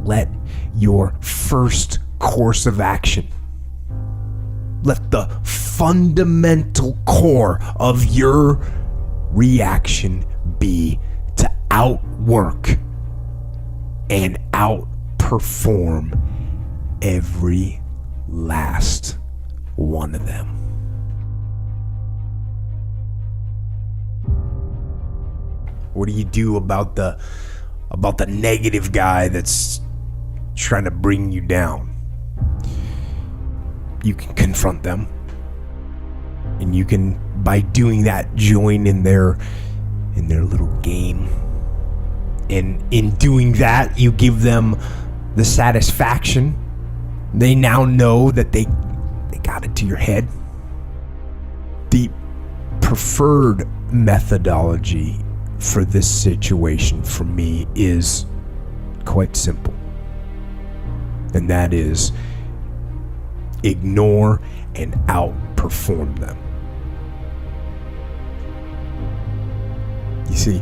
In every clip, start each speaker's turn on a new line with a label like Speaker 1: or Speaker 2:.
Speaker 1: let your first course of action, let the fundamental core of your reaction be to outwork and outperform every last one of them. What do you do about the negative guy that's trying to bring you down? You can confront them, and you can, by doing that, join in their little game. And in doing that, you give them the satisfaction. They now know that they got into your head. The preferred methodology for this situation for me is quite simple. And that is ignore and outperform them. You see,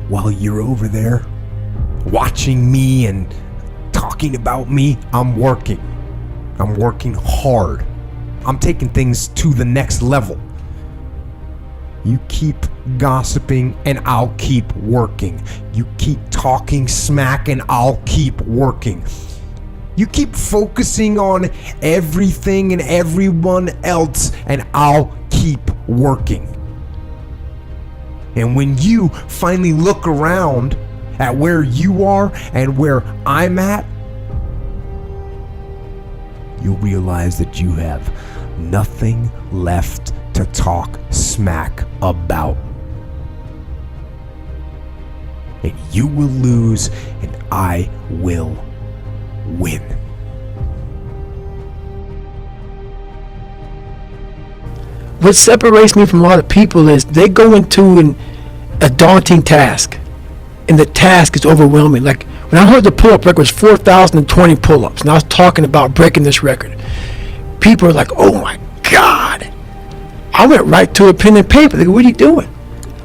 Speaker 1: while you're over there watching me and talking about me, I'm working hard. I'm taking things to the next level. You keep gossiping and I'll keep working. You keep talking smack and I'll keep working. You keep focusing on everything and everyone else and I'll keep working. And when you finally look around at where you are and where I'm at, you'll realize that you have nothing left to talk smack about. And you will lose and I will win.
Speaker 2: What separates me from a lot of people is they go into a daunting task, and the task is overwhelming. Like when I heard the pull-up record was 4,020 pull-ups, and I was talking about breaking this record, people are like, "Oh my God!" I went right to a pen and paper. They go, "What are you doing?"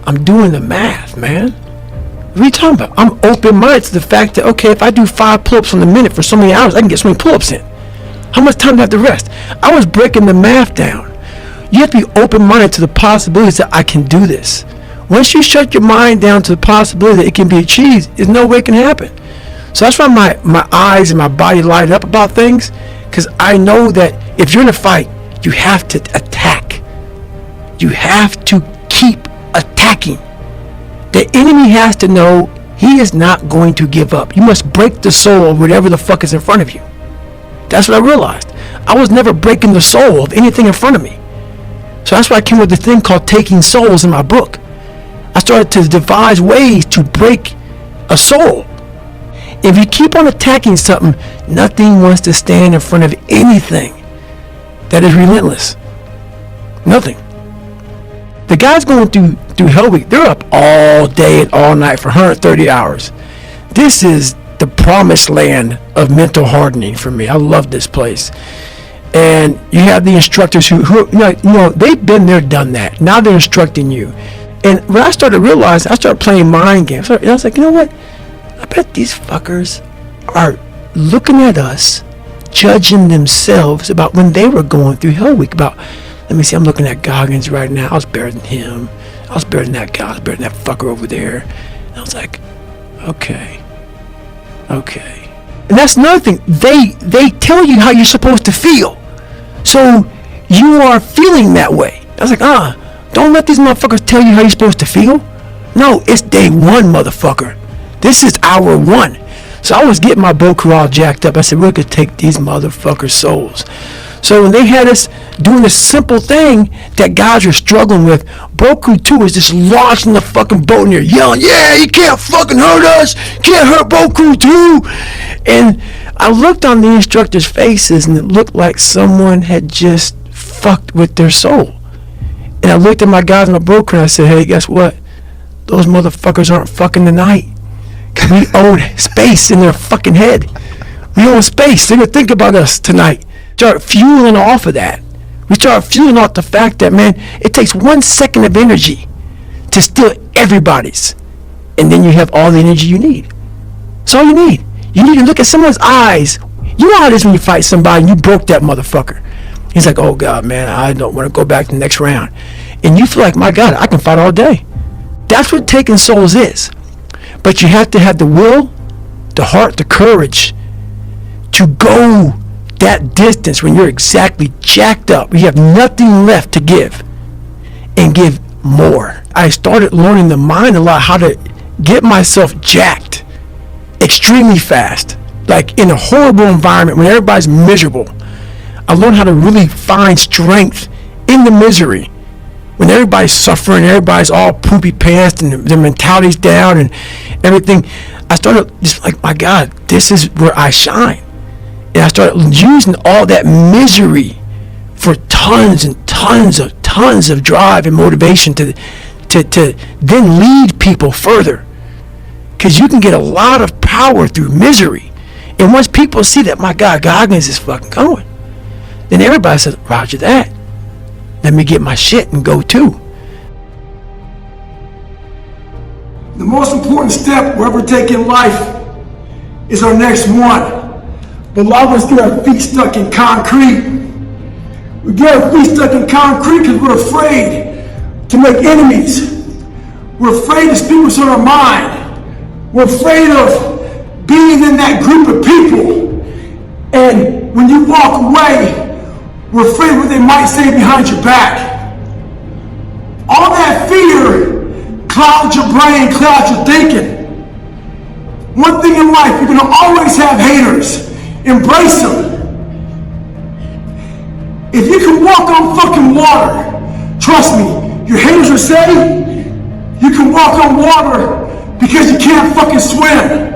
Speaker 2: I'm doing the math, man. What are you talking about? I'm open-minded to the fact that, okay, if I do 5 pull-ups in a minute for so many hours, I can get so many pull-ups in. How much time do I have to rest? I was breaking the math down. You have to be open-minded to the possibilities that I can do this. Once you shut your mind down to the possibility that it can be achieved, there's no way it can happen. So that's why my eyes and my body light up about things, because I know that if you're in a fight, you have to attack. You have to keep attacking. The enemy has to know he is not going to give up. You must break the soul of whatever the fuck is in front of you. That's what I realized. I was never breaking the soul of anything in front of me. So that's why I came with the thing called Taking Souls in my book. I started to devise ways to break a soul. If you keep on attacking something, nothing wants to stand in front of anything that is relentless. Nothing. The guys going through Hell Week, they're up all day and all night for 130 hours. This is the promised land of mental hardening for me. I love this place. And you have the instructors who they've been there, done that. Now they're instructing you. And when I started realizing, I started playing mind games. And I was like, you know what? I bet these fuckers are looking at us, judging themselves about when they were going through Hell Week. About, let me see, I'm looking at Goggins right now. I was better than him. I was better than that guy. I was better than that fucker over there. And I was like, okay. And that's another thing. They tell you how you're supposed to feel. So you are feeling that way. I was like, don't let these motherfuckers tell you how you're supposed to feel. No, it's day one, motherfucker. This is hour one. So I was getting my Boku all jacked up. I said, we're going to take these motherfuckers' souls. So when they had us doing this simple thing that guys are struggling with, Boku 2 was just launching the fucking boat in there, yelling, yeah, you can't fucking hurt us. Can't hurt Boku 2. And I looked on the instructors' faces, and it looked like someone had just fucked with their soul. And I looked at my guys in my broker and I said, hey, guess what? Those motherfuckers aren't fucking tonight. We own space in their fucking head. We own space. They're going to think about us tonight. Start fueling off of that. We start fueling off the fact that, man, it takes 1 second of energy to steal everybody's. And then you have all the energy you need. That's all you need. You need to look at someone's eyes. You know how it is when you fight somebody and you broke that motherfucker. He's like, oh God, man, I don't want to go back to the next round. And you feel like, my God, I can fight all day. That's what taking souls is. But you have to have the will, the heart, the courage to go that distance when you're exactly jacked up. You have nothing left to give, and give more. I started learning the mind a lot, how to get myself jacked extremely fast, like in a horrible environment when everybody's miserable. I learned how to really find strength in the misery when everybody's suffering, everybody's all poopy pants and their mentality's down and everything. I started just like, my God, this is where I shine. And I started using all that misery for tons and tons of drive and motivation to then lead people further. Because you can get a lot of power through misery. And once people see that, my God, Goggins is fucking going, then everybody says, roger that. Let me get my shit and go too.
Speaker 3: The most important step we'll ever take in life is our next one. But a lot of us get our feet stuck in concrete. We get our feet stuck in concrete because we're afraid to make enemies. We're afraid to speak what's on our mind. We're afraid of being in that group of people. And when you walk away, we're afraid what they might say behind your back. All that fear clouds your brain, clouds your thinking. One thing in life, you're gonna always have haters. Embrace them. If you can walk on fucking water, trust me, your haters will say you can walk on water because you can't fucking swim.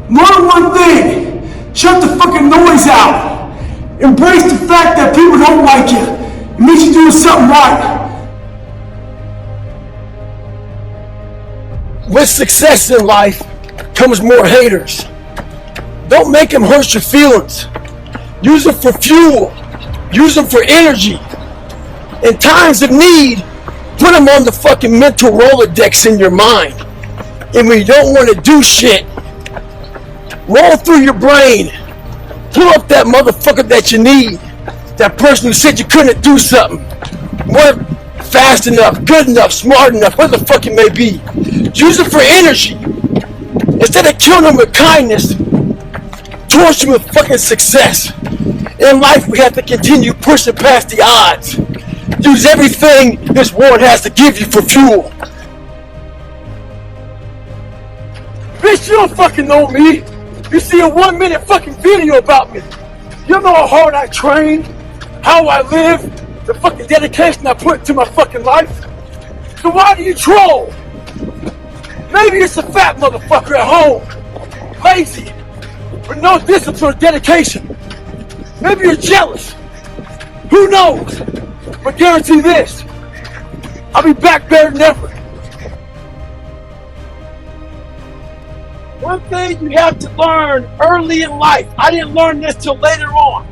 Speaker 3: Learn one thing, shut the fucking noise out. Embrace the fact that people don't like you. It means you're doing something right. With success in life comes more haters. Don't make them hurt your feelings. Use them for fuel. Use them for energy. In times of need, put them on the fucking mental Rolodex in your mind. And when you don't want to do shit, roll through your brain. Pull up that motherfucker that you need. That person who said you couldn't do something. Weren't fast enough, good enough, smart enough, whatever the fuck it may be. Use it for energy. Instead of killing them with kindness, torch them with fucking success. In life, we have to continue pushing past the odds. Use everything this world has to give you for fuel. Bitch, you don't fucking know me. You see a 1 minute fucking video about me. You know how hard I train, how I live, the fucking dedication I put into my fucking life. So why do you troll? Maybe it's a fat motherfucker at home, lazy, with no discipline or dedication. Maybe you're jealous. Who knows? But guarantee this, I'll be back better than ever. One thing you have to learn early in life, I didn't learn this till later on.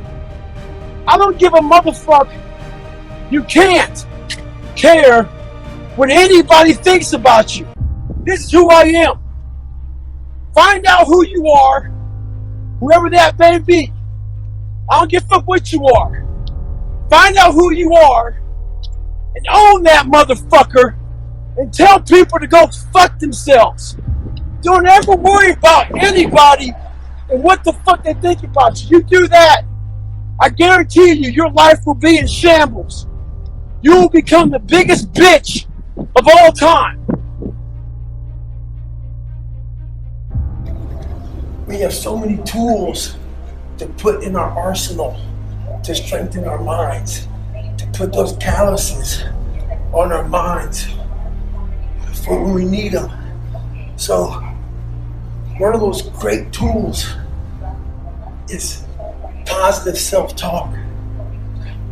Speaker 3: I don't give a motherfucker. You can't care what anybody thinks about you. This is who I am. Find out who you are, whoever that may be. I don't give a fuck what you are. Find out who you are and own that motherfucker and tell people to go fuck themselves. Don't ever worry about anybody and what the fuck they think about you. You do that, I guarantee you, your life will be in shambles. You will become the biggest bitch of all time. We have so many tools to put in our arsenal to strengthen our minds, to put those calluses on our minds for when we need them. So one of those great tools is positive self-talk.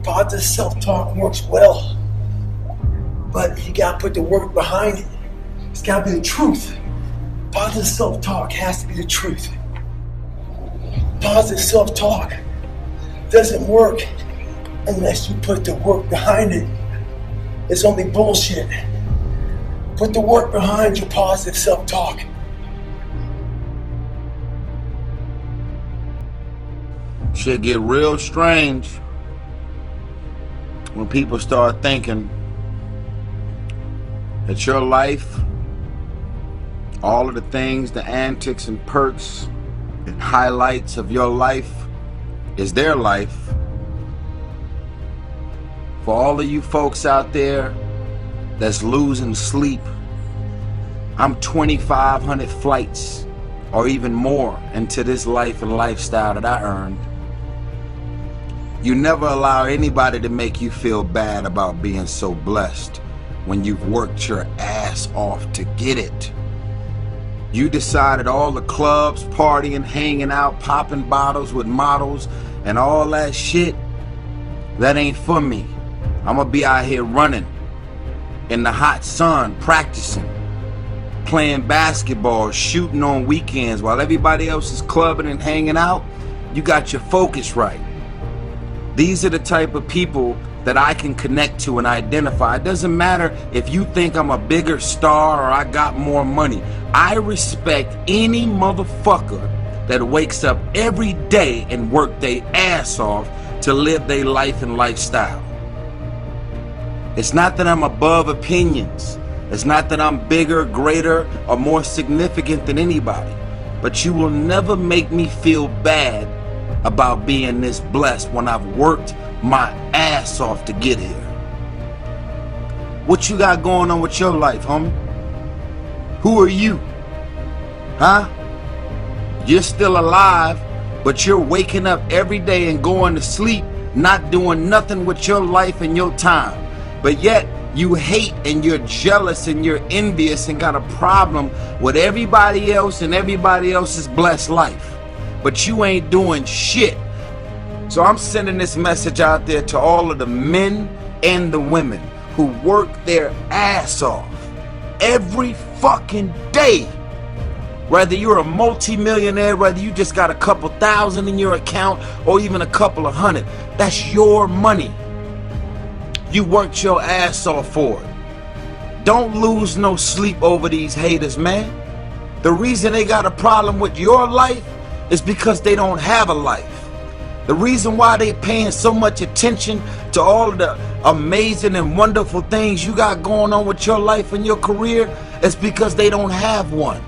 Speaker 3: Positive self-talk works well, but you gotta put the work behind it. It's gotta be the truth. Positive self-talk has to be the truth. Positive self-talk doesn't work unless you put the work behind it. It's only bullshit. Put the work behind your positive self-talk.
Speaker 4: Shit get real strange when people start thinking that your life, all of the things, the antics and perks and highlights of your life is their life. For all of you folks out there that's losing sleep, I'm 2,500 flights or even more into this life and lifestyle that I earned. You never allow anybody to make you feel bad about being so blessed when you've worked your ass off to get it. You decided all the clubs, partying, hanging out, popping bottles with models and all that shit, that ain't for me. I'm gonna be out here running in the hot sun, practicing, playing basketball, shooting on weekends while everybody else is clubbing and hanging out. You got your focus right. These are the type of people that I can connect to and identify. It doesn't matter if you think I'm a bigger star or I got more money. I respect any motherfucker that wakes up every day and work their ass off to live their life and lifestyle. It's not that I'm above opinions. It's not that I'm bigger, greater, or more significant than anybody. But you will never make me feel bad about being this blessed when I've worked my ass off to get here. What you got going on with your life, homie? Who are you? Huh? You're still alive, but you're waking up every day and going to sleep, not doing nothing with your life and your time. But yet, you hate and you're jealous and you're envious and got a problem with everybody else and everybody else's blessed life. But you ain't doing shit. So I'm sending this message out there to all of the men and the women who work their ass off every fucking day. Whether you're a multi-millionaire, whether you just got a couple thousand in your account or even a couple of hundred, that's your money. You worked your ass off for it. Don't lose no sleep over these haters, man. The reason they got a problem with your life is because they don't have a life. The reason why they paying so much attention to all of the amazing and wonderful things you got going on with your life and your career is because they don't have one.